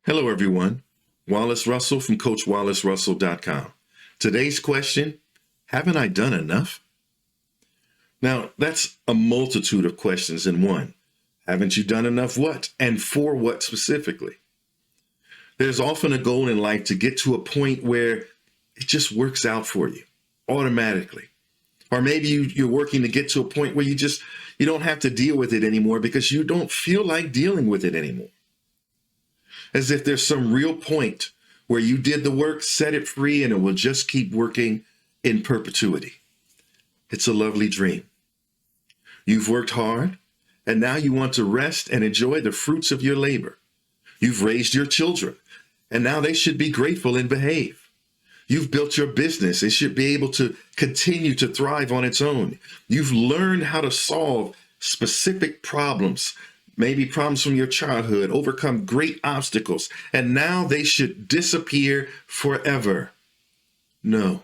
Hello, everyone. Wallace Russell from CoachWallaceRussell.com. Today's question, haven't I done enough? Now, that's a multitude of questions in one. Haven't you done enough what? And for what specifically? There's often a goal in life to get to a point where it just works out for you automatically. Or maybe you're working to get to a point where you don't have to deal with it anymore because you don't feel like dealing with it anymore. As if there's some real point where you did the work, set it free, and it will just keep working in perpetuity. It's a lovely dream. You've worked hard, and now you want to rest and enjoy the fruits of your labor. You've raised your children, and now they should be grateful and behave. You've built your business. It should be able to continue to thrive on its own. You've learned how to solve specific problems, maybe problems from your childhood, overcome great obstacles, and now they should disappear forever. No.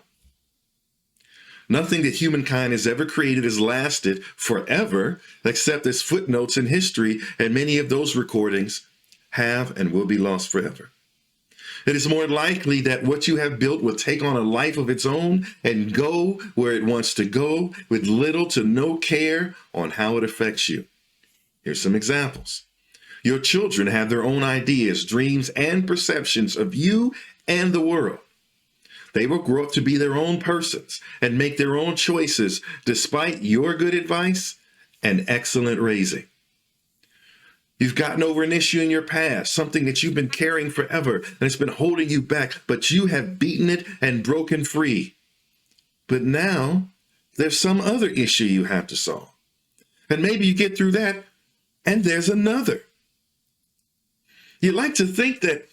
Nothing that humankind has ever created has lasted forever, except as footnotes in history, and many of those recordings have and will be lost forever. It is more likely that what you have built will take on a life of its own and go where it wants to go with little to no care on how it affects you. Here's some examples. Your children have their own ideas, dreams, and perceptions of you and the world. They will grow up to be their own persons and make their own choices despite your good advice and excellent raising. You've gotten over an issue in your past, something that you've been carrying forever, and it's been holding you back, but you have beaten it and broken free. But now there's some other issue you have to solve. And maybe you get through that, and there's another. You like to think that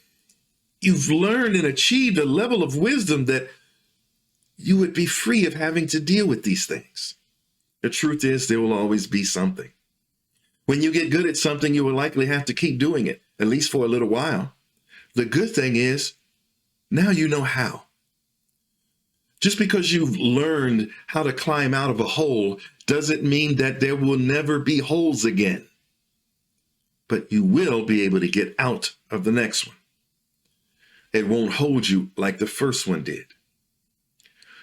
you've learned and achieved a level of wisdom that you would be free of having to deal with these things. The truth is, there will always be something. When you get good at something, you will likely have to keep doing it, at least for a little while. The good thing is, now you know how. Just because you've learned how to climb out of a hole doesn't mean that there will never be holes again. But you will be able to get out of the next one. It won't hold you like the first one did.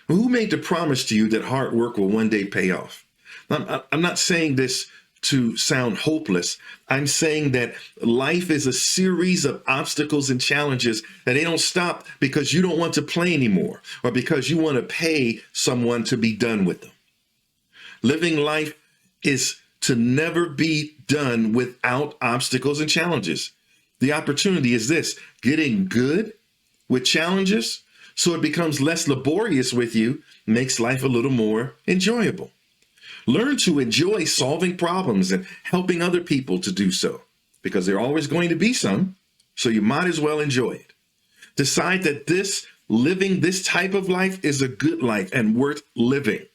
Who made the promise to you that hard work will one day pay off? I'm not saying this to sound hopeless. I'm saying that life is a series of obstacles and challenges, and they don't stop because you don't want to play anymore or because you want to pay someone to be done with them. Living life is to never be done without obstacles and challenges. The opportunity is this: getting good with challenges so it becomes less laborious with you makes life a little more enjoyable. Learn to enjoy solving problems and helping other people to do so, because there are always going to be some, so you might as well enjoy it. Decide that living this type of life is a good life and worth living.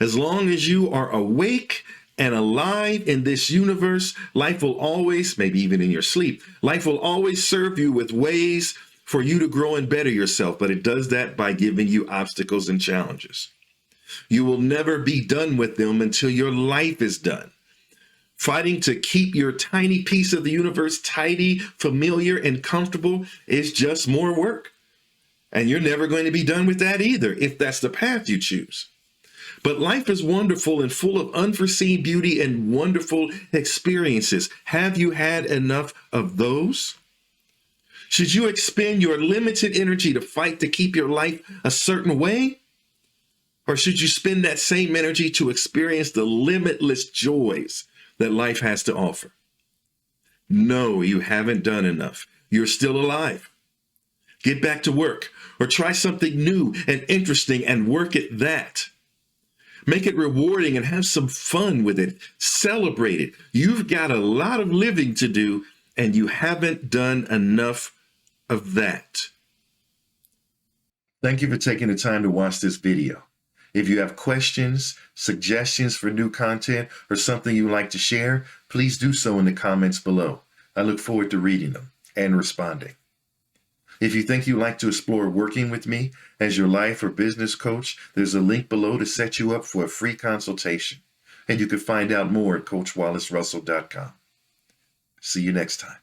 As long as you are awake and alive in this universe, life will always, maybe even in your sleep, life will always serve you with ways for you to grow and better yourself, but it does that by giving you obstacles and challenges. You will never be done with them until your life is done. Fighting to keep your tiny piece of the universe tidy, familiar, and comfortable is just more work. And you're never going to be done with that either, if that's the path you choose. But life is wonderful and full of unforeseen beauty and wonderful experiences. Have you had enough of those? Should you expend your limited energy to fight to keep your life a certain way? Or should you spend that same energy to experience the limitless joys that life has to offer? No, you haven't done enough. You're still alive. Get back to work or try something new and interesting and work at that. Make it rewarding and have some fun with it. Celebrate it. You've got a lot of living to do, and you haven't done enough of that. Thank you for taking the time to watch this video. If you have questions, suggestions for new content, or something you'd like to share, please do so in the comments below. I look forward to reading them and responding. If you think you'd like to explore working with me as your life or business coach, there's a link below to set you up for a free consultation. And you can find out more at CoachWallaceRussell.com. See you next time.